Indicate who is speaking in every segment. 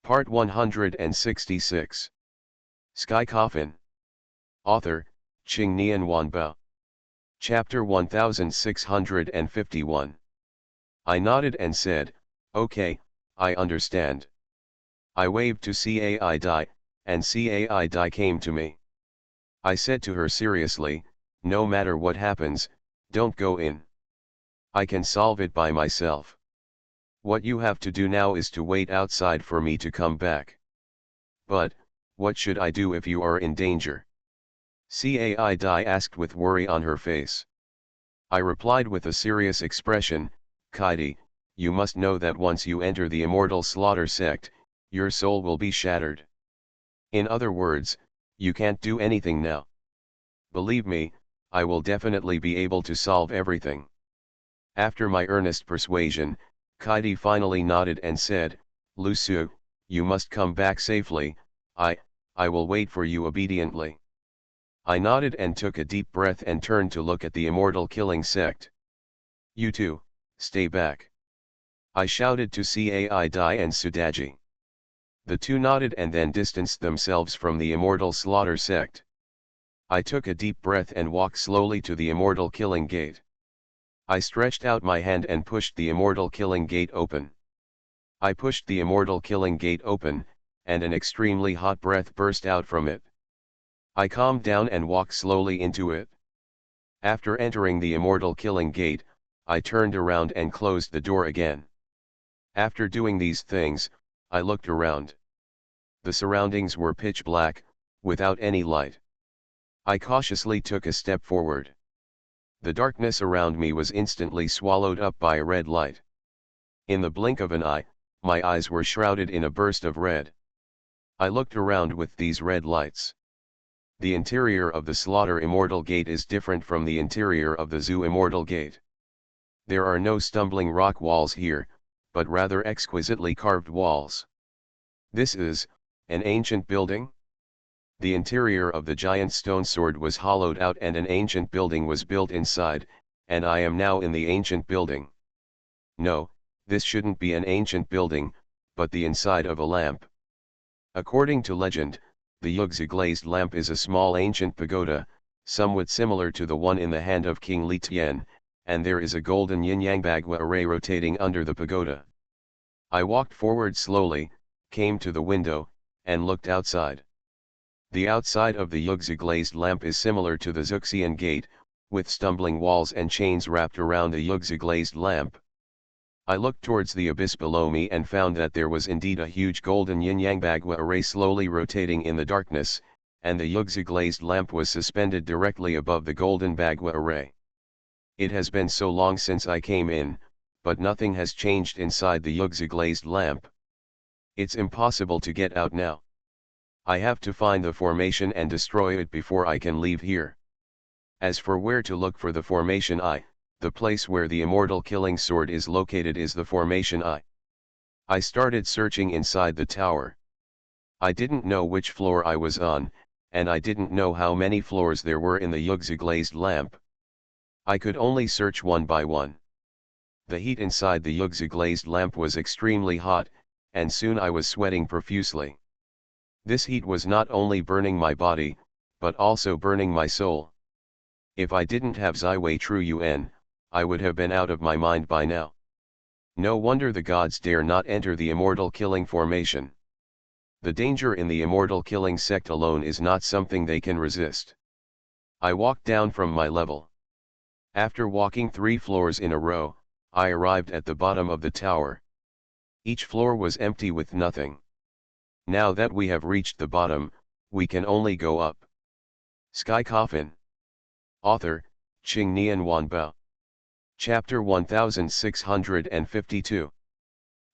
Speaker 1: Part 166. Sky Coffin. Author, Qing Nian Wanbao. Chapter 1651. I nodded and said, "Okay, I understand." I waved to Cai Dai, and Cai Dai came to me. I said to her seriously, "No matter what happens, don't go in. I can solve it by myself. What you have to do now is to wait outside for me to come back." "But, what should I do if you are in danger?" Cai Dai asked with worry on her face. I replied with a serious expression, "Kaidi, you must know that once you enter the immortal slaughter sect, your soul will be shattered. In other words, you can't do anything now. Believe me, I will definitely be able to solve everything." After my earnest persuasion, Kaidi finally nodded and said, "Lu Su, you must come back safely. I will wait for you obediently." I nodded and took a deep breath and turned to look at the immortal killing sect. "You two, stay back," I shouted to Cai Dai and Sudaji. The two nodded and then distanced themselves from the immortal slaughter sect. I took a deep breath and walked slowly to the immortal killing gate. I stretched out my hand and pushed the immortal killing gate open. I pushed the immortal killing gate open, and an extremely hot breath burst out from it. I calmed down and walked slowly into it. After entering the immortal killing gate, I turned around and closed the door again. After doing these things, I looked around. The surroundings were pitch black, without any light. I cautiously took a step forward. The darkness around me was instantly swallowed up by a red light. In the blink of an eye, my eyes were shrouded in a burst of red. I looked around with these red lights. The interior of the Slaughter Immortal Gate is different from the interior of the Zoo Immortal Gate. There are no stumbling rock walls here, but rather exquisitely carved walls. This is an ancient building? The interior of the giant stone sword was hollowed out and an ancient building was built inside, and I am now in the ancient building. No, this shouldn't be an ancient building, but the inside of a lamp. According to legend, the Yugzi glazed lamp is a small ancient pagoda, somewhat similar to the one in the hand of King Li Tian, and there is a golden yin-yang bagua array rotating under the pagoda. I walked forward slowly, came to the window, and looked outside. The outside of the Yugzi glazed lamp is similar to the Zuxian gate, with stumbling walls and chains wrapped around the Yugzi glazed lamp. I looked towards the abyss below me and found that there was indeed a huge golden yin-yang bagua array slowly rotating in the darkness, and the Yugzi glazed lamp was suspended directly above the golden bagua array. It has been so long since I came in, but nothing has changed inside the Yugzi glazed lamp. It's impossible to get out now. I have to find the formation and destroy it before I can leave here. As for where to look for the formation the place where the immortal killing sword is located is the formation I started searching inside the tower. I didn't know which floor I was on, and I didn't know how many floors there were in the Yugzi glazed lamp. I could only search one by one. The heat inside the Yugzi glazed lamp was extremely hot, and soon I was sweating profusely. This heat was not only burning my body, but also burning my soul. If I didn't have Ziwei True Yuan, I would have been out of my mind by now. No wonder the gods dare not enter the immortal killing formation. The danger in the immortal killing sect alone is not something they can resist. I walked down from my level. After walking 3 floors in a row, I arrived at the bottom of the tower. Each floor was empty with nothing. Now that we have reached the bottom, we can only go up. Sky Coffin. Author, Qing Nian Wanbao. Chapter 1652.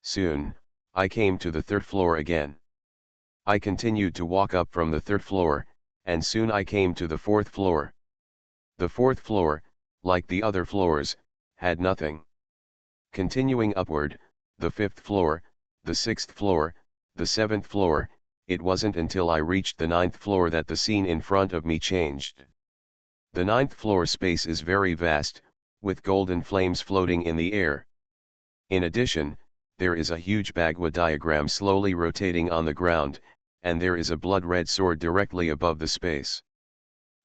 Speaker 1: Soon, I came to the 3rd floor again. I continued to walk up from the 3rd floor, and soon I came to the 4th floor. The 4th floor, like the other floors, had nothing. Continuing upward, the 5th floor, the 6th floor, the 7th floor, it wasn't until I reached the 9th floor that the scene in front of me changed. The 9th floor space is very vast, with golden flames floating in the air. In addition, there is a huge Bagua diagram slowly rotating on the ground, and there is a blood-red sword directly above the space.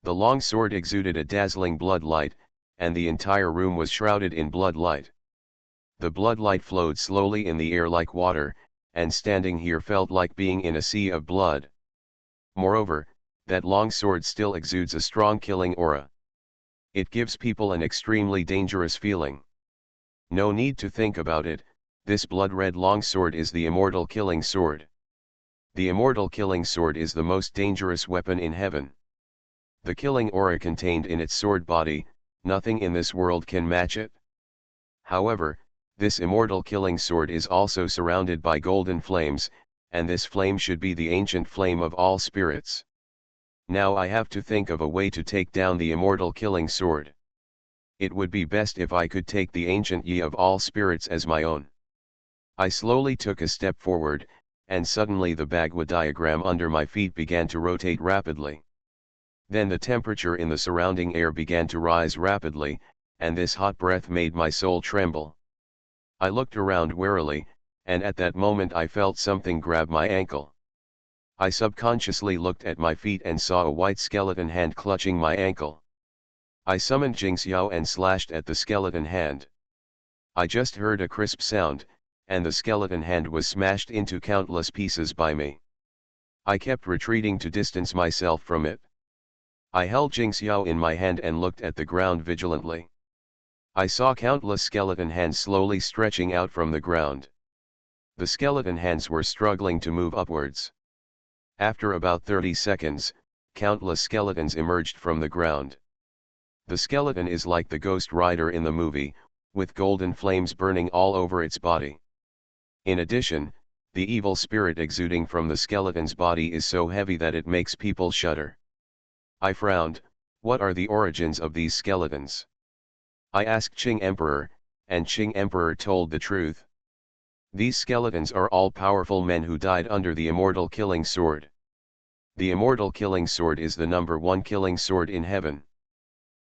Speaker 1: The long sword exuded a dazzling blood light, and the entire room was shrouded in blood light. The blood light flowed slowly in the air like water, and standing here felt like being in a sea of blood. Moreover, that long sword still exudes a strong killing aura. It gives people an extremely dangerous feeling. No need to think about it, this blood-red longsword is the immortal killing sword. The immortal killing sword is the most dangerous weapon in heaven. The killing aura contained in its sword body, nothing in this world can match it. However, this immortal killing sword is also surrounded by golden flames, and this flame should be the ancient flame of all spirits. Now I have to think of a way to take down the immortal killing sword. It would be best if I could take the ancient Yi of all spirits as my own. I slowly took a step forward, and suddenly the Bagua diagram under my feet began to rotate rapidly. Then the temperature in the surrounding air began to rise rapidly, and this hot breath made my soul tremble. I looked around warily, and at that moment I felt something grab my ankle. I subconsciously looked at my feet and saw a white skeleton hand clutching my ankle. I summoned Jingxiao and slashed at the skeleton hand. I just heard a crisp sound, and the skeleton hand was smashed into countless pieces by me. I kept retreating to distance myself from it. I held Jingxiao in my hand and looked at the ground vigilantly. I saw countless skeleton hands slowly stretching out from the ground. The skeleton hands were struggling to move upwards. After about 30 seconds, countless skeletons emerged from the ground. The skeleton is like the Ghost Rider in the movie, with golden flames burning all over its body. In addition, the evil spirit exuding from the skeleton's body is so heavy that it makes people shudder. I frowned. What are the origins of these skeletons? I asked Qing Emperor, and Qing Emperor told the truth. These skeletons are all powerful men who died under the immortal killing sword. The immortal killing sword is the #1 killing sword in heaven.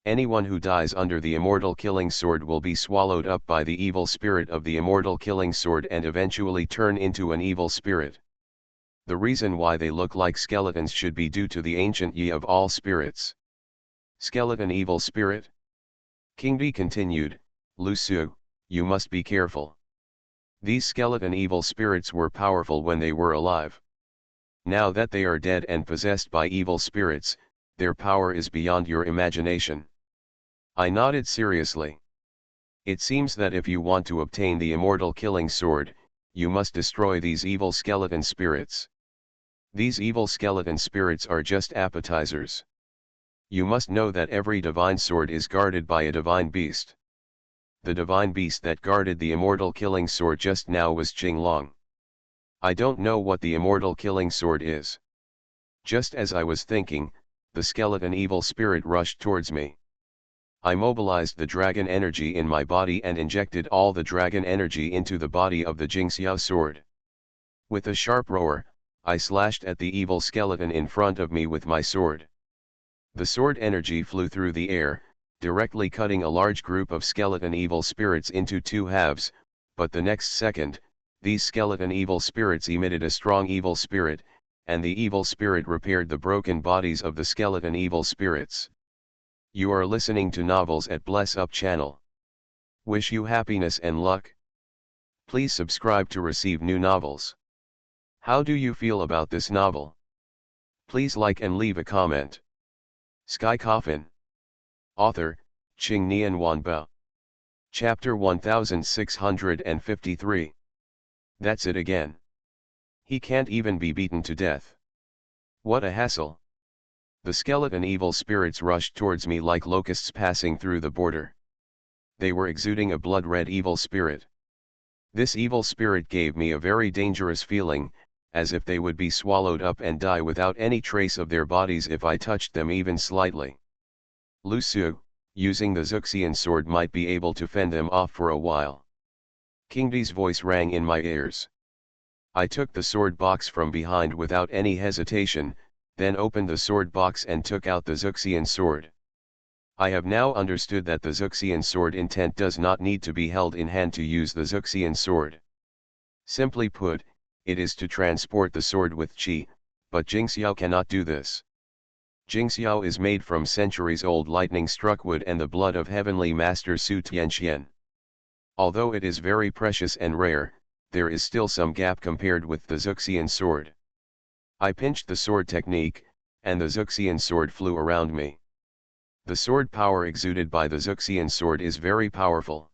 Speaker 1: Anyone who dies under the immortal killing sword will be swallowed up by the evil spirit of the immortal killing sword and eventually turn into an evil spirit. The reason why they look like skeletons should be due to the ancient Yi of all spirits. Skeleton evil spirit? King Di continued, Lu Su, you must be careful. These skeleton evil spirits were powerful when they were alive. Now that they are dead and possessed by evil spirits, their power is beyond your imagination. I nodded seriously. It seems that if you want to obtain the immortal killing sword, you must destroy these evil skeleton spirits. These evil skeleton spirits are just appetizers. You must know that every divine sword is guarded by a divine beast. The divine beast that guarded the immortal killing sword just now was Qinglong. I don't know what the immortal killing sword is. Just as I was thinking, the skeleton evil spirit rushed towards me. I mobilized the dragon energy in my body and injected all the dragon energy into the body of the Jingxiao sword. With a sharp roar, I slashed at the evil skeleton in front of me with my sword. The sword energy flew through the air, directly cutting a large group of skeleton evil spirits into two halves, but the next second, these skeleton evil spirits emitted a strong evil spirit, and the evil spirit repaired the broken bodies of the skeleton evil spirits. You are listening to Novels at Bless Up channel. Wish you happiness and luck. Please subscribe to receive new novels. How do you feel about this novel? Please like and leave a comment. Sky Coffin. Author, Qing Nian Wanba. Chapter 1653. That's it again. He can't even be beaten to death. What a hassle. The skeleton evil spirits rushed towards me like locusts passing through the border. They were exuding a blood-red evil spirit. This evil spirit gave me a very dangerous feeling, as if they would be swallowed up and die without any trace of their bodies if I touched them even slightly. Lu Su, using the Zuxian sword might be able to fend them off for a while. King Di's voice rang in my ears. I took the sword box from behind without any hesitation, then opened the sword box and took out the Zuxian sword. I have now understood that the Zuxian sword intent does not need to be held in hand to use the Zuxian sword. Simply put, it is to transport the sword with qi, but Jingxiao cannot do this. Jingxiao is made from centuries-old lightning-struck wood and the blood of heavenly master Su Tianxian. Although it is very precious and rare, there is still some gap compared with the Zuxian sword. I pinched the sword technique, and the Zuxian sword flew around me. The sword power exuded by the Zuxian sword is very powerful.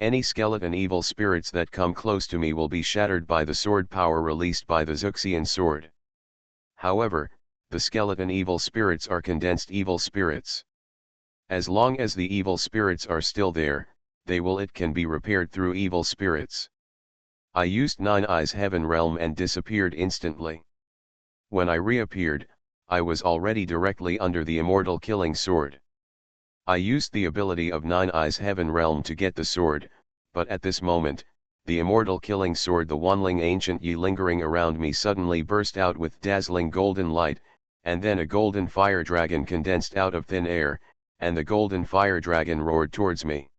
Speaker 1: Any skeleton evil spirits that come close to me will be shattered by the sword power released by the Zuxian sword. However, the skeleton evil spirits are condensed evil spirits. As long as the evil spirits are still there, it can be repaired through evil spirits. I used Nine Eyes Heaven Realm and disappeared instantly. When I reappeared, I was already directly under the immortal killing sword. I used the ability of Nine Eyes Heaven Realm to get the sword, but at this moment, the immortal killing sword, the Wanling Ancient Yi lingering around me, suddenly burst out with dazzling golden light, and then a golden fire dragon condensed out of thin air, and the golden fire dragon roared towards me.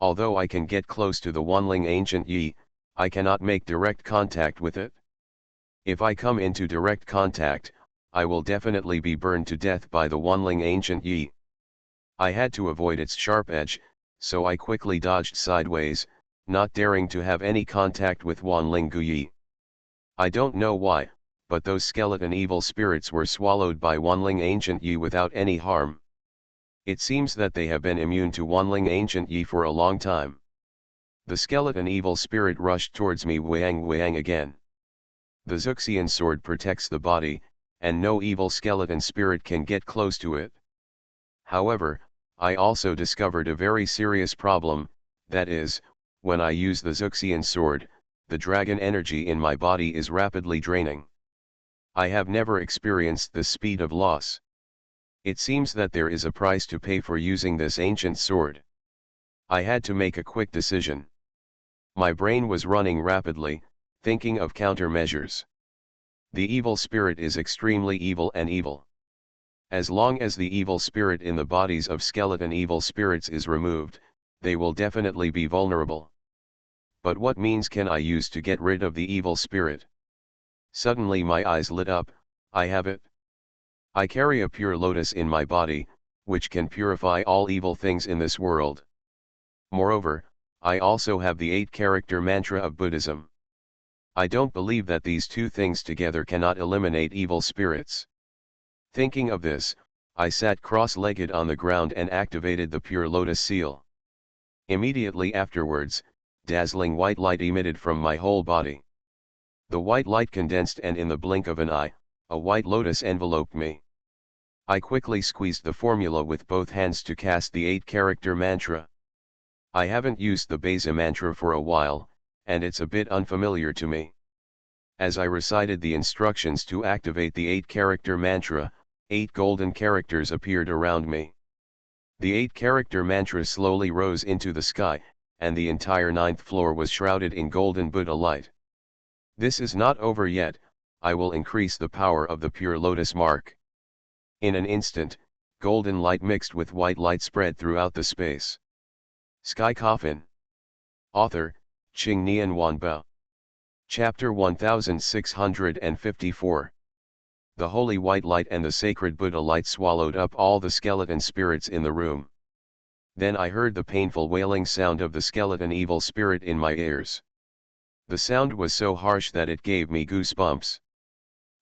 Speaker 1: Although I can get close to the Wanling Ancient Yi, I cannot make direct contact with it. If I come into direct contact, I will definitely be burned to death by the Wanling Ancient Yi. I had to avoid its sharp edge, so I quickly dodged sideways, not daring to have any contact with Wanling Yi. I don't know why, but those skeleton evil spirits were swallowed by Wanling Ancient Yi without any harm. It seems that they have been immune to Wanling Ancient Yi for a long time. The skeleton evil spirit rushed towards me, Wang again. The Zuxian sword protects the body, and no evil skeleton spirit can get close to it. However, I also discovered a very serious problem, that is, when I use the Zuxian sword, the dragon energy in my body is rapidly draining. I have never experienced this speed of loss. It seems that there is a price to pay for using this ancient sword. I had to make a quick decision. My brain was running rapidly, thinking of countermeasures. The evil spirit is extremely evil and evil. As long as the evil spirit in the bodies of skeleton evil spirits is removed, they will definitely be vulnerable. But what means can I use to get rid of the evil spirit? Suddenly my eyes lit up. I have it. I carry a pure lotus in my body, which can purify all evil things in this world. Moreover, I also have the 8-character mantra of Buddhism. I don't believe that these two things together cannot eliminate evil spirits. Thinking of this, I sat cross-legged on the ground and activated the pure lotus seal. Immediately afterwards, dazzling white light emitted from my whole body. The white light condensed, and in the blink of an eye, a white lotus enveloped me. I quickly squeezed the formula with both hands to cast the 8-character mantra. I haven't used the Beza mantra for a while, and it's a bit unfamiliar to me. As I recited the instructions to activate the 8-character mantra, 8 golden characters appeared around me. The 8-character mantra slowly rose into the sky, and the entire 9th floor was shrouded in golden Buddha light. This is not over yet. I will increase the power of the pure lotus mark. In an instant, golden light mixed with white light spread throughout the space. Sky Coffin. Author, Qing Nian Wanba. Chapter 1654. The holy white light and the sacred Buddha light swallowed up all the skeleton spirits in the room. Then I heard the painful wailing sound of the skeleton evil spirit in my ears. The sound was so harsh that it gave me goosebumps.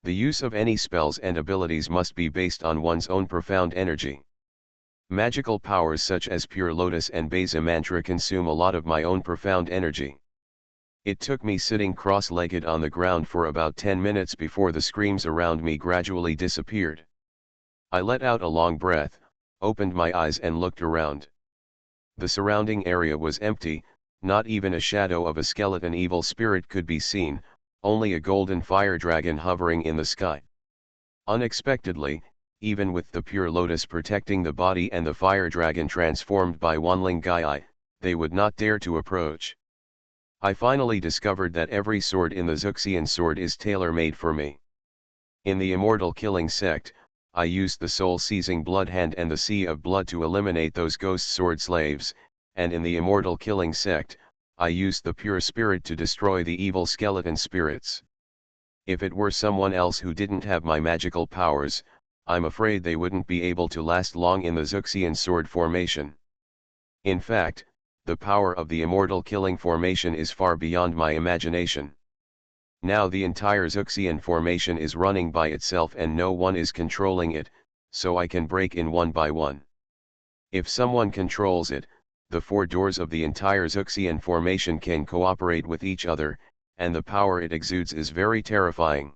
Speaker 1: The use of any spells and abilities must be based on one's own profound energy. Magical powers such as Pure Lotus and Beza Mantra consume a lot of my own profound energy. It took me sitting cross-legged on the ground for about 10 minutes before the screams around me gradually disappeared. I let out a long breath, opened my eyes and looked around. The surrounding area was empty, not even a shadow of a skeleton evil spirit could be seen, only a golden fire dragon hovering in the sky. Unexpectedly, even with the pure lotus protecting the body and the fire dragon transformed by Wanling Gai, they would not dare to approach. I finally discovered that every sword in the Zuxian sword is tailor-made for me. In the Immortal Killing sect, I used the soul-seizing blood hand and the sea of blood to eliminate those ghost sword slaves, and in the Immortal Killing sect, I used the pure spirit to destroy the evil skeleton spirits. If it were someone else who didn't have my magical powers, I'm afraid they wouldn't be able to last long in the Xuxian sword formation. In fact, the power of the immortal killing formation is far beyond my imagination. Now the entire Xuxian formation is running by itself and no one is controlling it, so I can break in one by one. If someone controls it, the four doors of the entire Xuxian formation can cooperate with each other, and the power it exudes is very terrifying.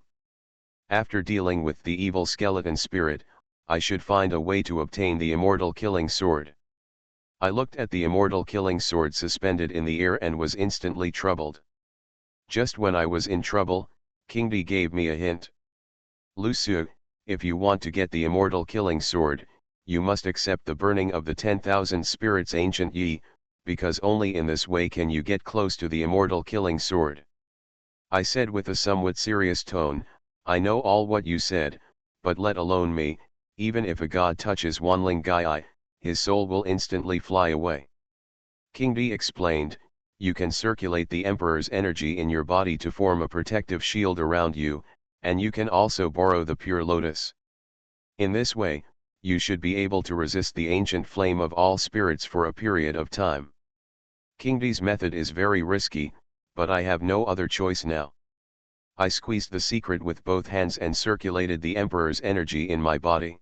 Speaker 1: After dealing with the evil skeleton spirit, I should find a way to obtain the immortal killing sword. I looked at the immortal killing sword suspended in the air and was instantly troubled. Just when I was in trouble, King Di gave me a hint. Lu Su, if you want to get the immortal killing sword, you must accept the burning of the 10,000 spirits ancient Yi, because only in this way can you get close to the immortal killing sword. I said with a somewhat serious tone, I know all what you said, but let alone me, even if a god touches Wanling Gai, his soul will instantly fly away. King Di explained, you can circulate the Emperor's energy in your body to form a protective shield around you, and you can also borrow the pure lotus. In this way, you should be able to resist the ancient flame of all spirits for a period of time. King Di's method is very risky, but I have no other choice now. I squeezed the secret with both hands and circulated the Emperor's energy in my body.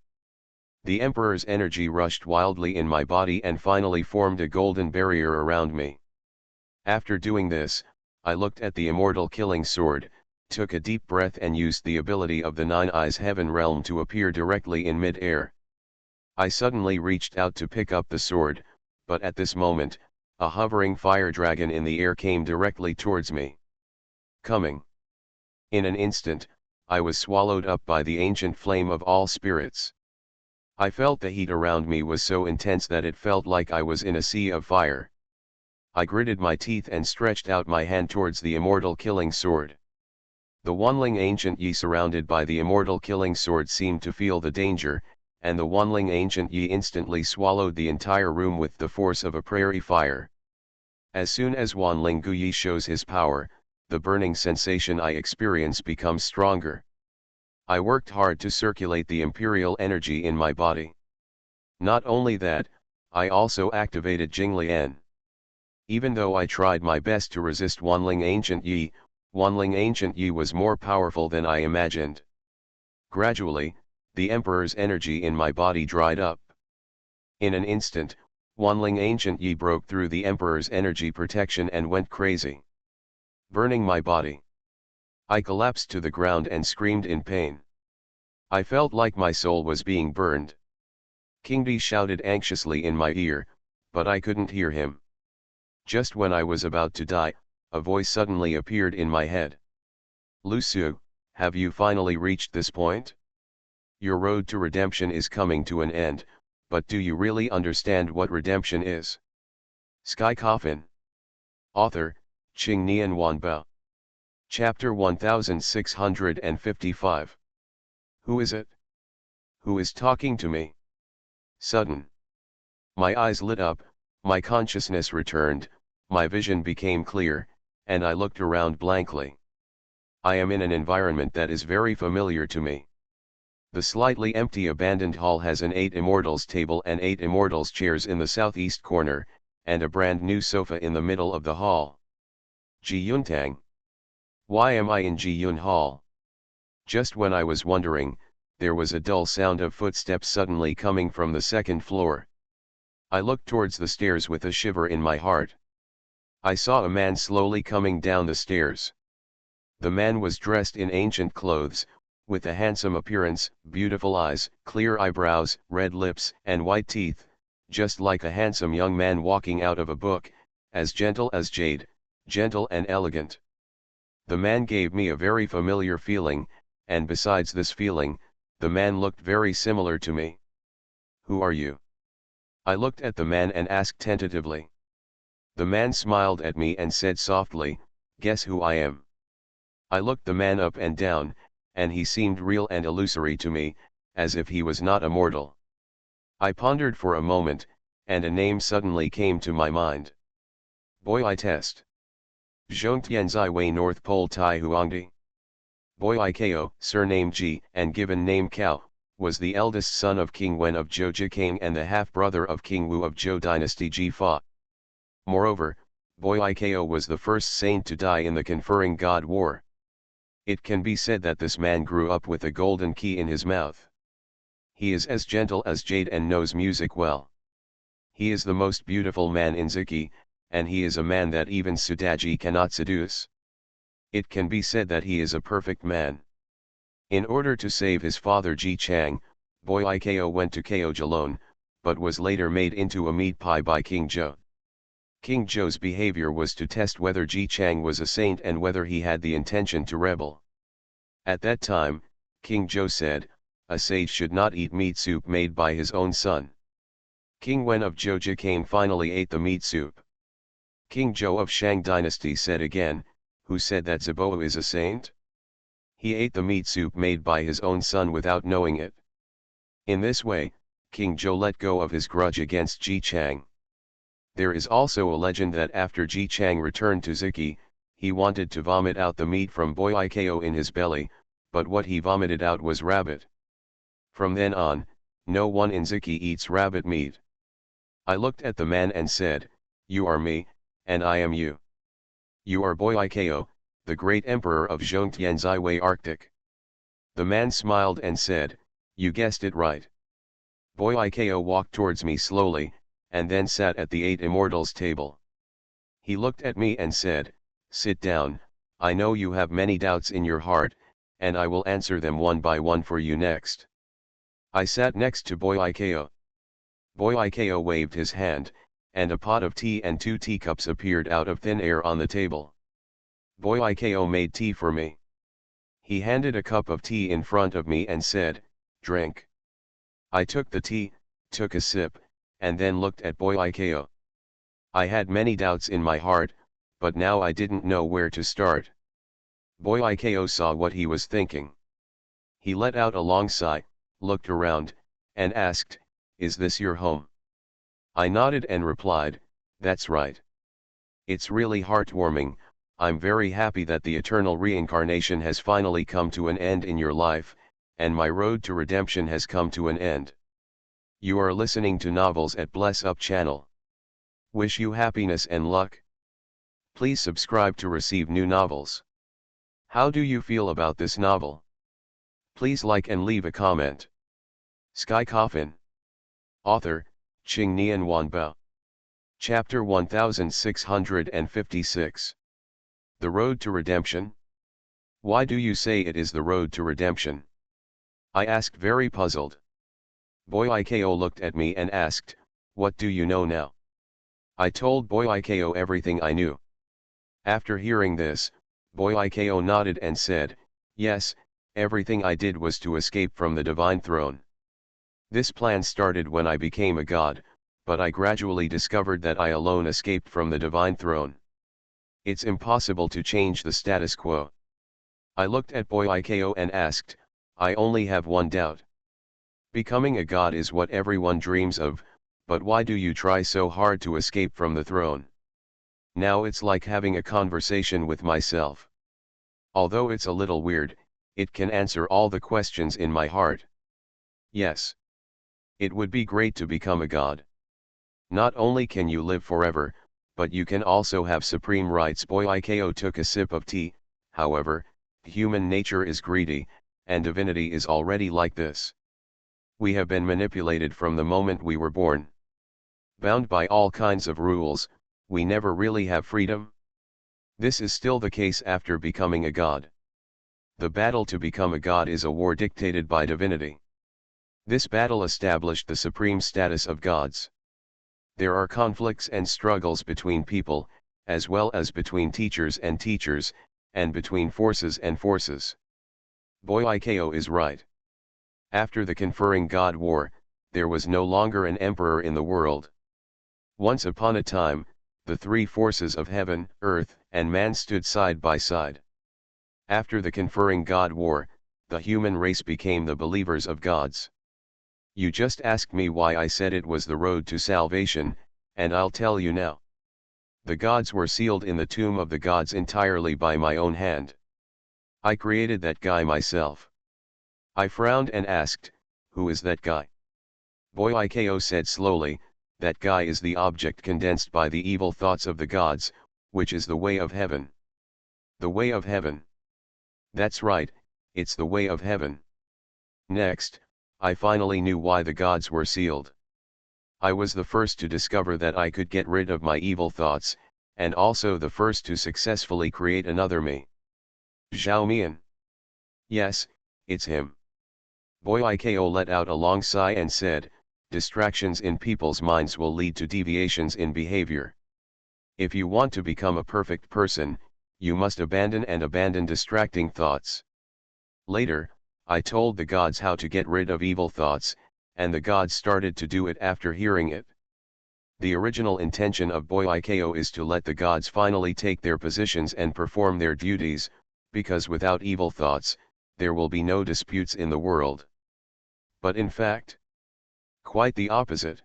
Speaker 1: The Emperor's energy rushed wildly in my body and finally formed a golden barrier around me. After doing this, I looked at the immortal killing sword, took a deep breath and used the ability of the Nine Eyes Heaven Realm to appear directly in mid-air. I suddenly reached out to pick up the sword, but at this moment, a hovering fire dragon in the air came directly towards me. Coming. In an instant, I was swallowed up by the ancient flame of all spirits. I felt the heat around me was so intense that it felt like I was in a sea of fire. I gritted my teeth and stretched out my hand towards the immortal killing sword. The Wanling Ancient Yi surrounded by the immortal killing sword seemed to feel the danger, and the Wanling Ancient Yi instantly swallowed the entire room with the force of a prairie fire. As soon as Wanling Yi shows his power, the burning sensation I experience becomes stronger. I worked hard to circulate the imperial energy in my body. Not only that, I also activated Jinglian. Even though I tried my best to resist Wanling Ancient Yi was more powerful than I imagined. Gradually, the Emperor's energy in my body dried up. In an instant, Wanling Ancient Yi broke through the Emperor's energy protection and went crazy, burning my body. I collapsed to the ground and screamed in pain. I felt like my soul was being burned. King Di shouted anxiously in my ear, but I couldn't hear him. Just when I was about to die, a voice suddenly appeared in my head. Lu Su, have you finally reached this point? Your road to redemption is coming to an end, but do you really understand what redemption is? Sky Coffin. Author, Qing Nian Wanbao. Chapter 1655. Who is it? Who is talking to me? Sudden. My eyes lit up, my consciousness returned, my vision became clear, and I looked around blankly. I am in an environment that is very familiar to me. The slightly empty abandoned hall has an 8 Immortals table and 8 Immortals chairs in the southeast corner, and a brand new sofa in the middle of the hall. Ji Yuntang. Why am I in Ji Yun Hall? Just when I was wondering, there was a dull sound of footsteps suddenly coming from the second floor. I looked towards the stairs with a shiver in my heart. I saw a man slowly coming down the stairs. The man was dressed in ancient clothes, with a handsome appearance, beautiful eyes, clear eyebrows, red lips, and white teeth, just like a handsome young man walking out of a book, as gentle as jade, gentle and elegant. The man gave me a very familiar feeling, and besides this feeling, the man looked very similar to me. Who are you? I looked at the man and asked tentatively. The man smiled at me and said softly, guess who I am? I looked the man up and down, and he seemed real and illusory to me, as if he was not a mortal. I pondered for a moment, and a name suddenly came to my mind. Boy I Test. Zhongtianzai Wei North Pole Tai Huangdi. Boy Iko, surnamed Ji, and given name Cao, was the eldest son of King Wen of Zhou Jikang and the half-brother of King Wu of Zhou dynasty Ji Fa. Moreover, Boy Iko was the first saint to die in the conferring God War. It can be said that this man grew up with a golden key in his mouth. He is as gentle as jade and knows music well. He is the most beautiful man in Ziki, and he is a man that even Sudaji cannot seduce. It can be said that he is a perfect man. In order to save his father Ji Chang, Boy Iko went to Kaoj alone, but was later made into a meat pie by King Zhou. King Zhou's behavior was to test whether Ji Chang was a saint and whether he had the intention to rebel. At that time, King Zhou said, a sage should not eat meat soup made by his own son. King Wen of Zhou Jikang finally ate the meat soup. King Zhou of Shang dynasty said again, who said that Zibo is a saint? He ate the meat soup made by his own son without knowing it. In this way, King Zhou let go of his grudge against Ji Chang. There is also a legend that after Ji Chang returned to Ziki, he wanted to vomit out the meat from Boy Iko in his belly, but what he vomited out was rabbit. From then on, no one in Ziki eats rabbit meat. I looked at the man and said, you are me, and I am you. You are Boy Iko, the great emperor of Zhongtianzai Wei Arctic. The man smiled and said, you guessed it right. Boy Iko walked towards me slowly, and then sat at the 8 immortals table. He looked at me and said, sit down, I know you have many doubts in your heart, and I will answer them one by one for you next. I sat next to Boy Iko. Boy Iko waved his hand, and a pot of tea and 2 teacups appeared out of thin air on the table. Boy Iko made tea for me. He handed a cup of tea in front of me and said, drink. I took the tea, took a sip, and then looked at Boy Iko. I had many doubts in my heart, but now I didn't know where to start. Boy Iko saw what he was thinking. He let out a long sigh, looked around, and asked, is this your home? I nodded and replied, that's right. It's really heartwarming. I'm very happy that the eternal reincarnation has finally come to an end in your life, and my road to redemption has come to an end. You are listening to Novels at Bless Up channel. Wish you happiness and luck. Please subscribe to receive new novels. How do you feel about this novel? Please like and leave a comment. Sky Coffin. Author, Qing Nian Wanbao. Chapter 1656. The Road to Redemption. Why do you say it is the road to redemption? I asked, very puzzled. Boy Iko looked at me and asked, what do you know now? I told Boy Iko everything I knew. After hearing this, Boy Iko nodded and said, yes, everything I did was to escape from the divine throne. This plan started when I became a god, but I gradually discovered that I alone escaped from the divine throne. It's impossible to change the status quo. I looked at Boy Iko and asked, I only have one doubt. Becoming a god is what everyone dreams of, but why do you try so hard to escape from the throne? Now it's like having a conversation with myself. Although it's a little weird, it can answer all the questions in my heart. Yes. It would be great to become a god. Not only can you live forever, but you can also have supreme rights. Boy Iko took a sip of tea. However, human nature is greedy, and divinity is already like this. We have been manipulated from the moment we were born. Bound by all kinds of rules, we never really have freedom. This is still the case after becoming a god. The battle to become a god is a war dictated by divinity. This battle established the supreme status of gods. There are conflicts and struggles between people, as well as between teachers, and between forces and forces. Boy Iko is right. After the conferring God War, there was no longer an emperor in the world. Once upon a time, the 3 forces of heaven, earth, and man stood side by side. After the conferring God War, the human race became the believers of gods. You just asked me why I said it was the road to salvation, and I'll tell you now. The gods were sealed in the tomb of the gods entirely by my own hand. I created that guy myself. I frowned and asked, who is that guy? Boyko said slowly, that guy is the object condensed by the evil thoughts of the gods, which is the way of heaven. The way of heaven. That's right, it's the way of heaven. Next, I finally knew why the gods were sealed. I was the first to discover that I could get rid of my evil thoughts, and also the first to successfully create another me. Zhao Mian. Yes, it's him. Boyko let out a long sigh and said, distractions in people's minds will lead to deviations in behavior. If you want to become a perfect person, you must abandon distracting thoughts. Later, I told the gods how to get rid of evil thoughts, and the gods started to do it after hearing it. The original intention of Boyko is to let the gods finally take their positions and perform their duties, because without evil thoughts, there will be no disputes in the world. But in fact, quite the opposite.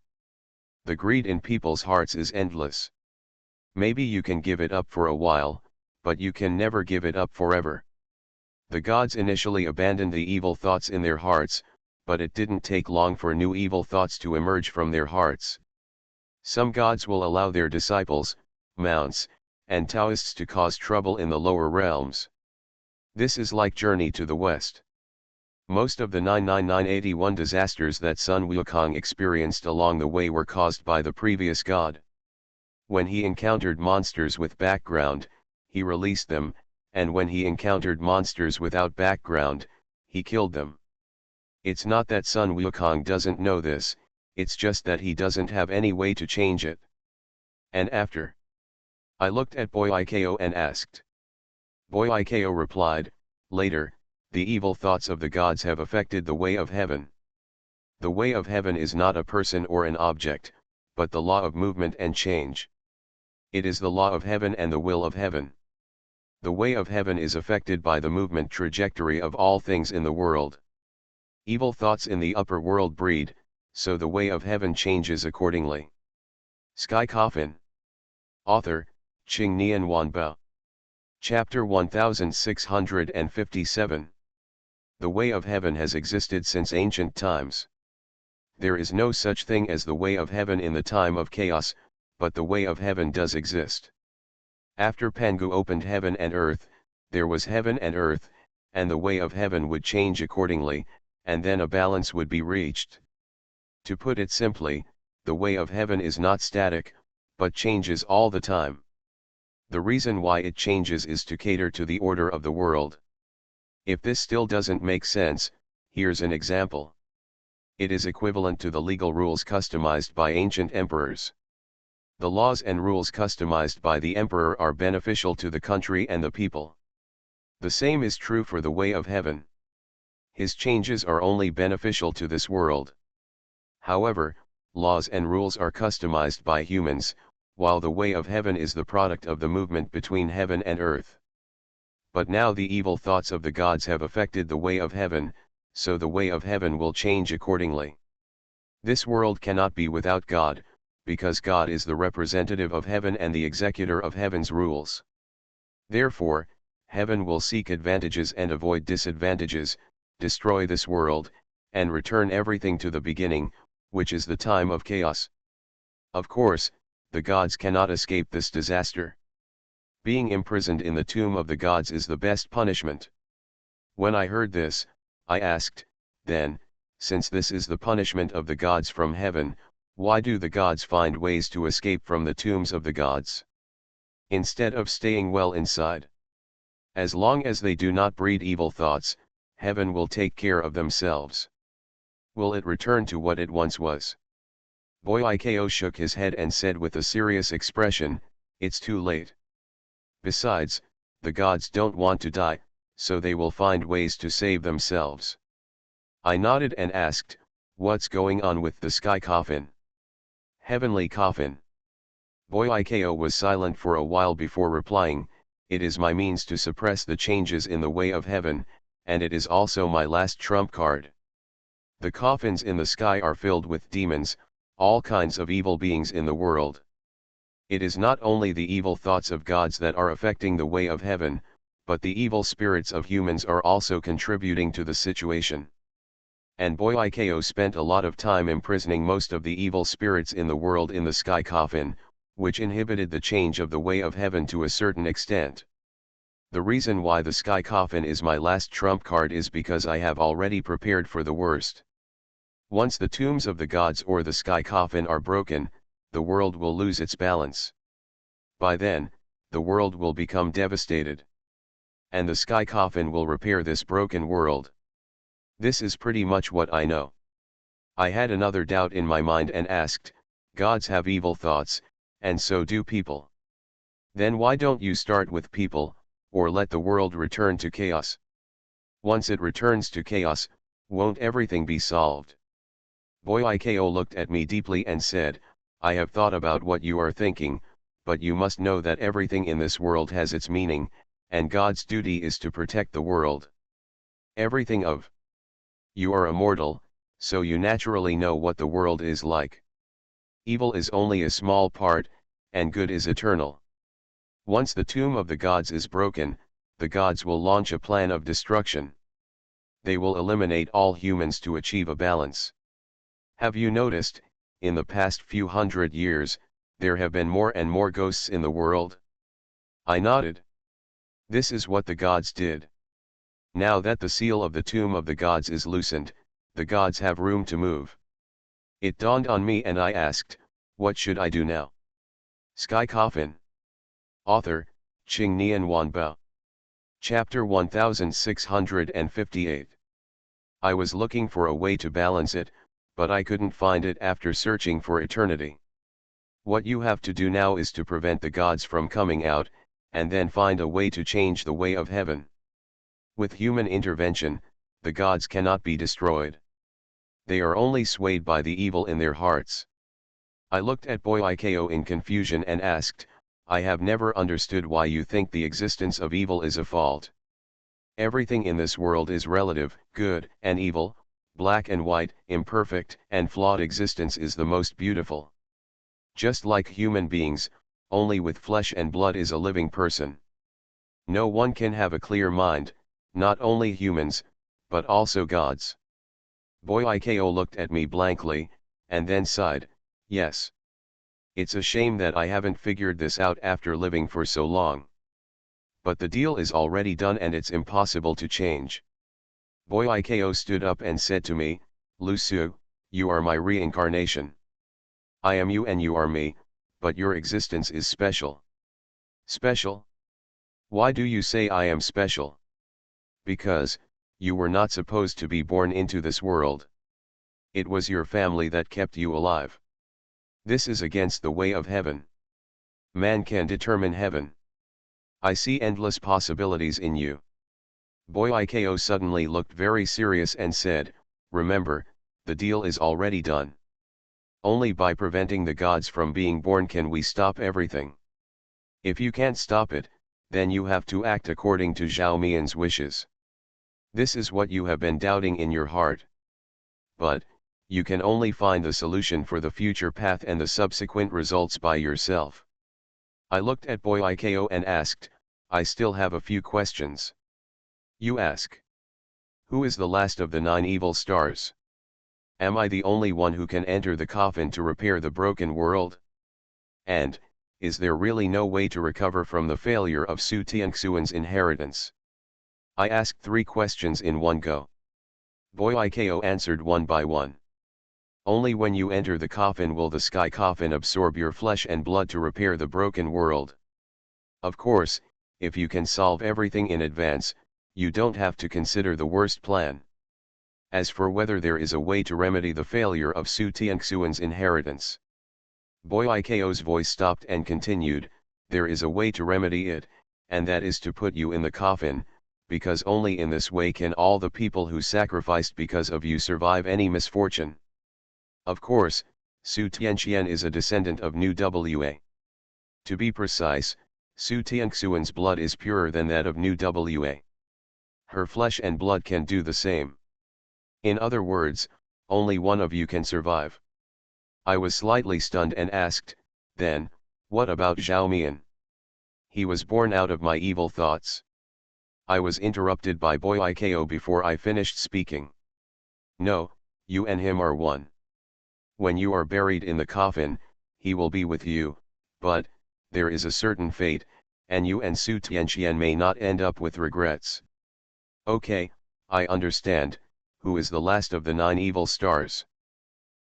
Speaker 1: The greed in people's hearts is endless. Maybe you can give it up for a while, but you can never give it up forever. The gods initially abandoned the evil thoughts in their hearts, but it didn't take long for new evil thoughts to emerge from their hearts. Some gods will allow their disciples, mounts, and Taoists to cause trouble in the lower realms. This is like Journey to the West. Most of the 99981 disasters that Sun Wukong experienced along the way were caused by the previous god. When he encountered monsters with background, he released them, and when he encountered monsters without background, he killed them. It's not that Sun Wukong doesn't know this, it's just that he doesn't have any way to change it. And after? I looked at Boyko and asked. Boyko replied, later, the evil thoughts of the gods have affected the way of heaven. The way of heaven is not a person or an object, but the law of movement and change. It is the law of heaven and the will of heaven. The way of heaven is affected by the movement trajectory of all things in the world. Evil thoughts in the upper world breed, so the way of heaven changes accordingly. Sky Coffin. Author, Qing Nian Wanbao. Chapter 1657. The way of heaven has existed since ancient times. There is no such thing as the way of heaven in the time of chaos, but the way of heaven does exist. After Pangu opened heaven and earth, there was heaven and earth, and the way of heaven would change accordingly, and then a balance would be reached. To put it simply, the way of heaven is not static, but changes all the time. The reason why it changes is to cater to the order of the world. If this still doesn't make sense, here's an example. It is equivalent to the legal rules customized by ancient emperors. The laws and rules customized by the emperor are beneficial to the country and the people. The same is true for the way of heaven. His changes are only beneficial to this world. However, laws and rules are customized by humans, while the way of heaven is the product of the movement between heaven and earth. But now the evil thoughts of the gods have affected the way of heaven, so the way of heaven will change accordingly. This world cannot be without God, because God is the representative of heaven and the executor of heaven's rules. Therefore, heaven will seek advantages and avoid disadvantages, destroy this world, and return everything to the beginning, which is the time of chaos. Of course, the gods cannot escape this disaster. Being imprisoned in the tomb of the gods is the best punishment. When I heard this, I asked, then, since this is the punishment of the gods from heaven, why do the gods find ways to escape from the tombs of the gods? Instead of staying well inside. As long as they do not breed evil thoughts, heaven will take care of themselves. Will it return to what it once was? Boyko shook his head and said with a serious expression, it's too late. Besides, the gods don't want to die, so they will find ways to save themselves. I nodded and asked, what's going on with the sky coffin? Heavenly coffin. Boyko was silent for a while before replying, it is my means to suppress the changes in the way of heaven, and it is also my last trump card. The coffins in the sky are filled with demons, all kinds of evil beings in the world. It is not only the evil thoughts of gods that are affecting the way of heaven, but the evil spirits of humans are also contributing to the situation. And Boyko spent a lot of time imprisoning most of the evil spirits in the world in the sky coffin, which inhibited the change of the way of heaven to a certain extent. The reason why the sky coffin is my last trump card is because I have already prepared for the worst. Once the tombs of the gods or the sky coffin are broken, the world will lose its balance. By then, the world will become devastated. And the sky coffin will repair this broken world. This is pretty much what I know. I had another doubt in my mind and asked, gods have evil thoughts, and so do people. Then why don't you start with people, or let the world return to chaos? Once it returns to chaos, won't everything be solved? Boyko looked at me deeply and said, I have thought about what you are thinking, but you must know that everything in this world has its meaning, and God's duty is to protect the world. Everything of. You are immortal, so you naturally know what the world is like. Evil is only a small part, and good is eternal. Once the tomb of the gods is broken, the gods will launch a plan of destruction. They will eliminate all humans to achieve a balance. Have you noticed, in the past few hundred years, there have been more and more ghosts in the world? I nodded. This is what the gods did. Now that the seal of the tomb of the gods is loosened, the gods have room to move. It dawned on me and I asked, what should I do now? Sky Coffin. Author, Qing Nian Wanbao. Chapter 1658. I was looking for a way to balance it, but I couldn't find it after searching for eternity. What you have to do now is to prevent the gods from coming out, and then find a way to change the way of heaven. With human intervention, the gods cannot be destroyed. They are only swayed by the evil in their hearts. I looked at Boyko in confusion and asked, I have never understood why you think the existence of evil is a fault. Everything in this world is relative, good and evil, black and white, imperfect and flawed existence is the most beautiful. Just like human beings, only with flesh and blood is a living person. No one can have a clear mind, not only humans, but also gods. Boyko looked at me blankly, and then sighed, yes. It's a shame that I haven't figured this out after living for so long. But the deal is already done and it's impossible to change. Boyko stood up and said to me, Lusu, you are my reincarnation. I am you and you are me, but your existence is special. Special? Why do you say I am special? Because, you were not supposed to be born into this world. It was your family that kept you alive. This is against the way of heaven. Man can determine heaven. I see endless possibilities in you. Boyko suddenly looked very serious and said, remember, the deal is already done. Only by preventing the gods from being born can we stop everything. If you can't stop it, then you have to act according to Zhao Mian's wishes. This is what you have been doubting in your heart. But, you can only find the solution for the future path and the subsequent results by yourself. I looked at Boyko and asked, I still have a few questions. You ask. Who is the last of the 9 evil stars? Am I the only one who can enter the coffin to repair the broken world? And, is there really no way to recover from the failure of Su Tianxuan's inheritance? I asked 3 questions in one go. Boyko answered one by one. Only when you enter the coffin will the sky coffin absorb your flesh and blood to repair the broken world. Of course, if you can solve everything in advance, you don't have to consider the worst plan. As for whether there is a way to remedy the failure of Su Tianxuan's inheritance. Boyko's voice stopped and continued, there is a way to remedy it, and that is to put you in the coffin, because only in this way can all the people who sacrificed because of you survive any misfortune. Of course, Su Tianxian is a descendant of Nu Wa. To be precise, Su Tianxuan's blood is purer than that of Nu Wa. Her flesh and blood can do the same. In other words, only one of you can survive. I was slightly stunned and asked, then, What about Zhao Mian? He was born out of my evil thoughts. I was interrupted by Boy Iko before I finished speaking. No, you and him are one. When you are buried in the coffin, he will be with you, but, there is a certain fate, and you and Su Tianqian may not end up with regrets. Okay, I understand. Who is the last of the 9 evil stars?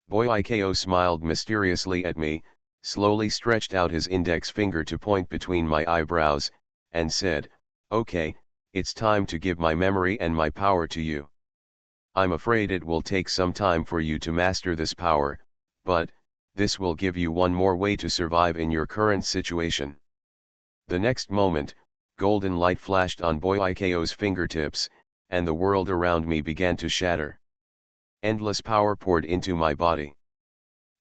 Speaker 1: Boy Iko smiled mysteriously at me, slowly stretched out his index finger to point between my eyebrows, and said, okay, it's time to give my memory and my power to you. I'm afraid it will take some time for you to master this power, but, this will give you one more way to survive in your current situation. The next moment, golden light flashed on Boy Iko's fingertips, and the world around me began to shatter. Endless power poured into my body.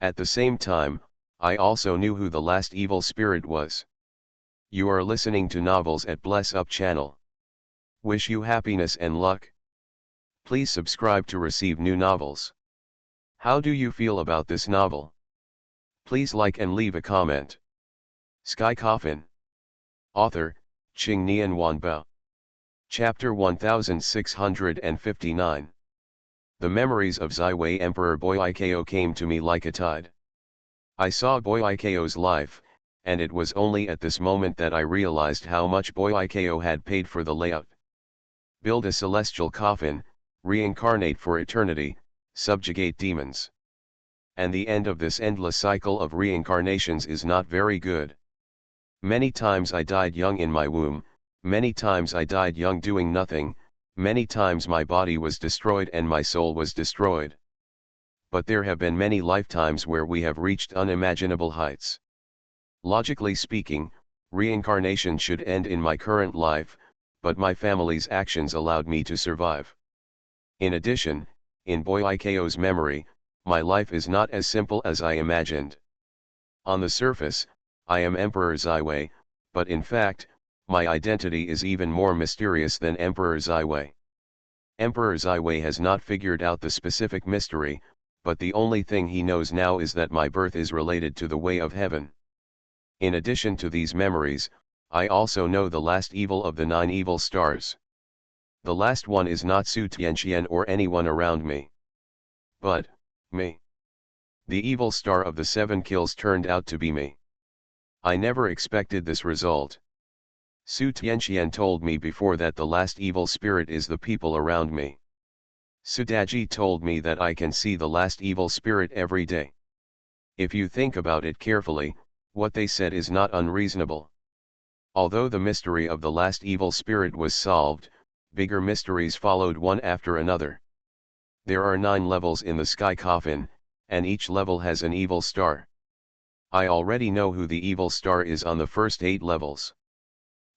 Speaker 1: At the same time, I also knew who the last evil spirit was. You are listening to Novels at Bless Up channel. Wish you happiness and luck. Please subscribe to receive new novels. How do you feel about this novel? Please like and leave a comment. Sky Coffin. Author, Qing Nian Wanbao. Chapter 1659. The memories of Ziwei Emperor Boy Iko came to me like a tide. I saw Boy Iko's life, and it was only at this moment that I realized how much Boy Iko had paid for the layout. Build a celestial coffin, reincarnate for eternity, subjugate demons. And the end of this endless cycle of reincarnations is not very good. Many times I died young in my womb, many times I died young doing nothing, many times my body was destroyed and my soul was destroyed. But there have been many lifetimes where we have reached unimaginable heights. Logically speaking, reincarnation should end in my current life, but my family's actions allowed me to survive. In addition, in Boy Iko's memory, my life is not as simple as I imagined. On the surface, I am Emperor Ziwei, but in fact, my identity is even more mysterious than Emperor Ziwei. Emperor Ziwei has not figured out the specific mystery, but the only thing he knows now is that my birth is related to the way of heaven. In addition to these memories, I also know the last evil of the 9 evil stars. The last one is not Su Tianqian or anyone around me, but me. The evil star of the 7 kills turned out to be me. I never expected this result. Su Tianqian told me before that the last evil spirit is the people around me. Sudaji told me that I can see the last evil spirit every day. If you think about it carefully, what they said is not unreasonable. Although the mystery of the last evil spirit was solved, bigger mysteries followed one after another. There are 9 levels in the sky coffin, and each level has an evil star. I already know who the evil star is on the first 8 levels.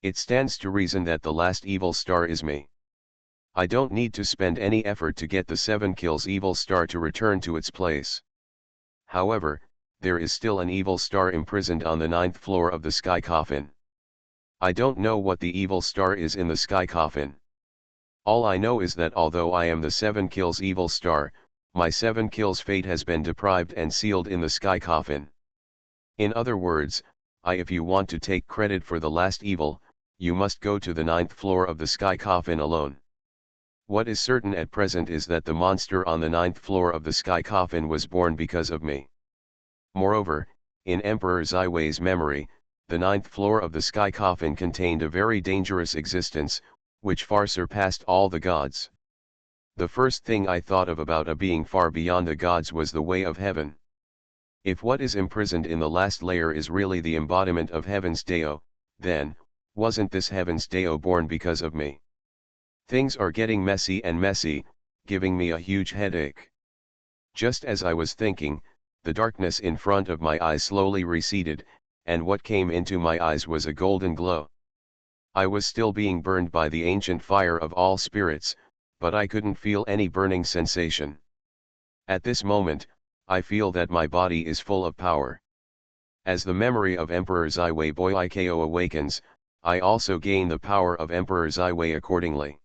Speaker 1: It stands to reason that the last evil star is me. I don't need to spend any effort to get the 7 kills evil star to return to its place. However, there is still an evil star imprisoned on the 9th floor of the sky coffin. I don't know what the evil star is in the sky coffin. All I know is that although I am the 7 kills evil star, my 7 kills fate has been deprived and sealed in the sky coffin. In other words, if you want to take credit for the last evil, you must go to the 9th floor of the sky coffin alone. What is certain at present is that the monster on the 9th floor of the sky coffin was born because of me. Moreover, in Emperor Ziwei's memory, the 9th floor of the sky coffin contained a very dangerous existence, which far surpassed all the gods. The first thing I thought of about a being far beyond the gods was the way of heaven. If what is imprisoned in the last layer is really the embodiment of heaven's Deo, then, wasn't this heaven's Deo born because of me? Things are getting messy and messy, giving me a huge headache. Just as I was thinking, the darkness in front of my eyes slowly receded, and what came into my eyes was a golden glow. I was still being burned by the ancient fire of all spirits, but I couldn't feel any burning sensation. At this moment, I feel that my body is full of power. As the memory of Emperor Ziwei Boy Iko awakens, I also gain the power of Emperor Ziwei accordingly.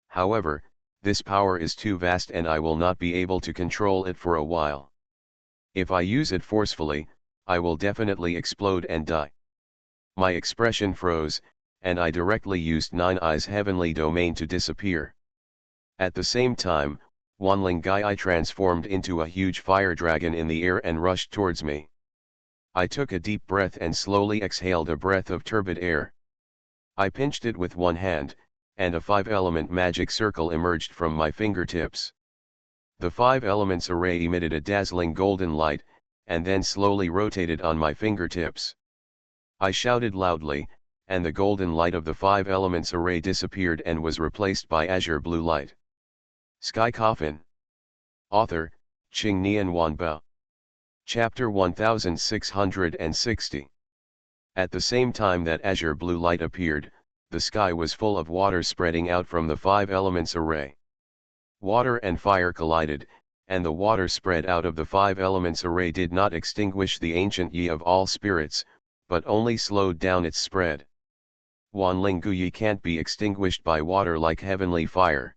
Speaker 1: However, this power is too vast and I will not be able to control it for a while. If I use it forcefully, I will definitely explode and die. My expression froze, and I directly used Nine Eyes' heavenly domain to disappear. At the same time, Wanling Gai transformed into a huge fire dragon in the air and rushed towards me. I took a deep breath and slowly exhaled a breath of turbid air. I pinched it with one hand, and a 5-element magic circle emerged from my fingertips. The 5 elements array emitted a dazzling golden light, and then slowly rotated on my fingertips. I shouted loudly, and the golden light of the 5 elements array disappeared and was replaced by azure blue light. Sky Coffin. Author, Qing Nian Wanbao. Chapter 1660. At the same time that azure blue light appeared, the sky was full of water spreading out from the 5 elements array. Water and fire collided, and the water spread out of the 5 elements array did not extinguish the ancient Yi of all spirits, but only slowed down its spread. Wanling Guyi can't be extinguished by water like heavenly fire.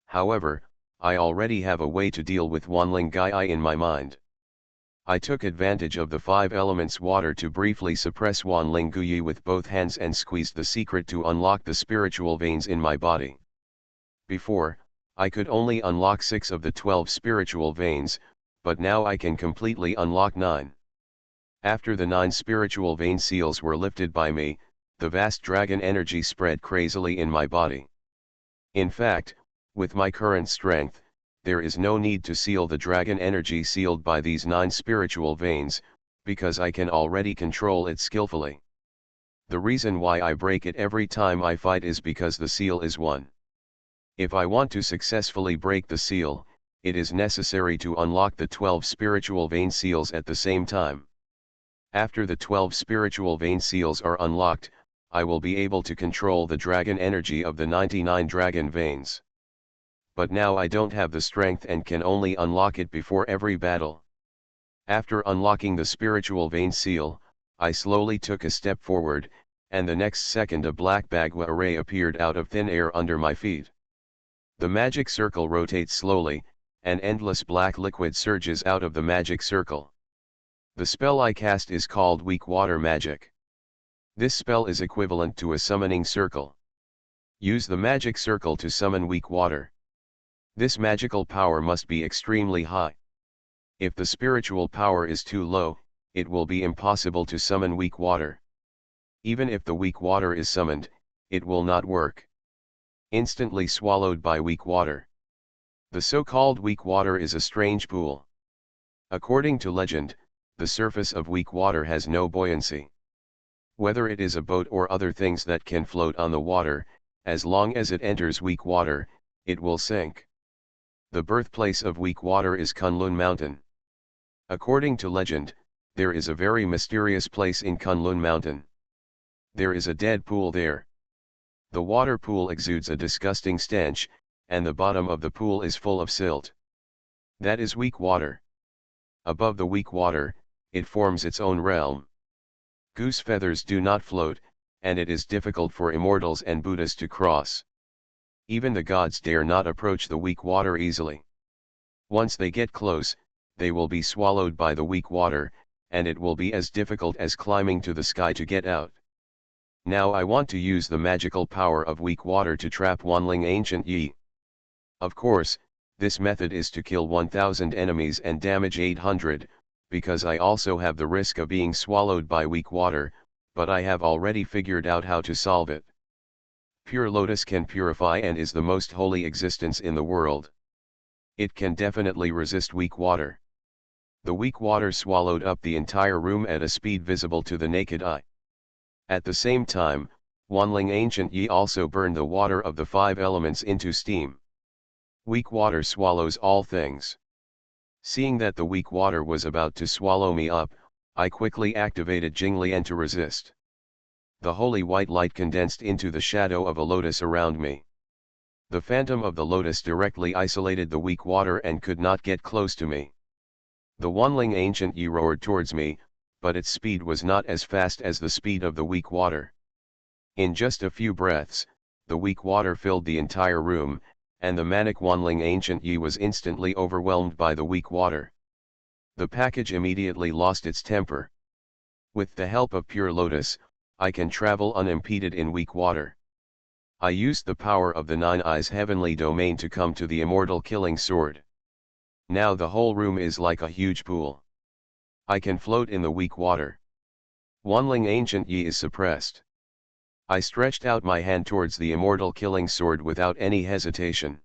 Speaker 1: However, I already have a way to deal with Wanling Gai in my mind. I took advantage of the 5 elements water to briefly suppress Wanling Guyi with both hands and squeezed the secret to unlock the spiritual veins in my body. Before, I could only unlock 6 of the 12 spiritual veins, but now I can completely unlock 9. After the 9 spiritual vein seals were lifted by me, the vast dragon energy spread crazily in my body. In fact, with my current strength, there is no need to seal the dragon energy sealed by these 9 spiritual veins, because I can already control it skillfully. The reason why I break it every time I fight is because the seal is 1. If I want to successfully break the seal, it is necessary to unlock the 12 spiritual vein seals at the same time. After the 12 spiritual vein seals are unlocked, I will be able to control the dragon energy of the 99 dragon veins. But now I don't have the strength and can only unlock it before every battle. After unlocking the spiritual vein seal, I slowly took a step forward, and the next second a black Bagua array appeared out of thin air under my feet. The magic circle rotates slowly, and endless black liquid surges out of the magic circle. The spell I cast is called Weak Water Magic. This spell is equivalent to a summoning circle. Use the magic circle to summon weak water. This magical power must be extremely high. If the spiritual power is too low, it will be impossible to summon weak water. Even if the weak water is summoned, it will not work. Instantly swallowed by weak water. The so-called weak water is a strange pool. According to legend, the surface of weak water has no buoyancy. Whether it is a boat or other things that can float on the water, as long as it enters weak water, it will sink. The birthplace of weak water is Kunlun Mountain. According to legend, there is a very mysterious place in Kunlun Mountain. There is a dead pool there. The water pool exudes a disgusting stench, and the bottom of the pool is full of silt. That is weak water. Above the weak water, it forms its own realm. Goose feathers do not float, and it is difficult for immortals and Buddhas to cross. Even the gods dare not approach the weak water easily. Once they get close, they will be swallowed by the weak water, and it will be as difficult as climbing to the sky to get out. Now I want to use the magical power of weak water to trap Wanling Ancient Yi. Of course, this method is to kill 1000 enemies and damage 800, because I also have the risk of being swallowed by weak water, but I have already figured out how to solve it. Pure lotus can purify and is the most holy existence in the world. It can definitely resist weak water. The weak water swallowed up the entire room at a speed visible to the naked eye. At the same time, Wanling Ancient Yi also burned the water of the 5 elements into steam. Weak water swallows all things. Seeing that the weak water was about to swallow me up, I quickly activated Jinglian to resist. The holy white light condensed into the shadow of a lotus around me. The phantom of the lotus directly isolated the weak water and could not get close to me. The Wanling Ancient Yi roared towards me, but its speed was not as fast as the speed of the weak water. In just a few breaths, the weak water filled the entire room, and the manic Wanling Ancient Yi was instantly overwhelmed by the weak water. The package immediately lost its temper. With the help of pure lotus, I can travel unimpeded in weak water. I used the power of the Nine Eyes heavenly domain to come to the immortal killing sword. Now the whole room is like a huge pool. I can float in the weak water. Wanling ancient Yi is suppressed. I stretched out my hand towards the immortal killing sword without any hesitation.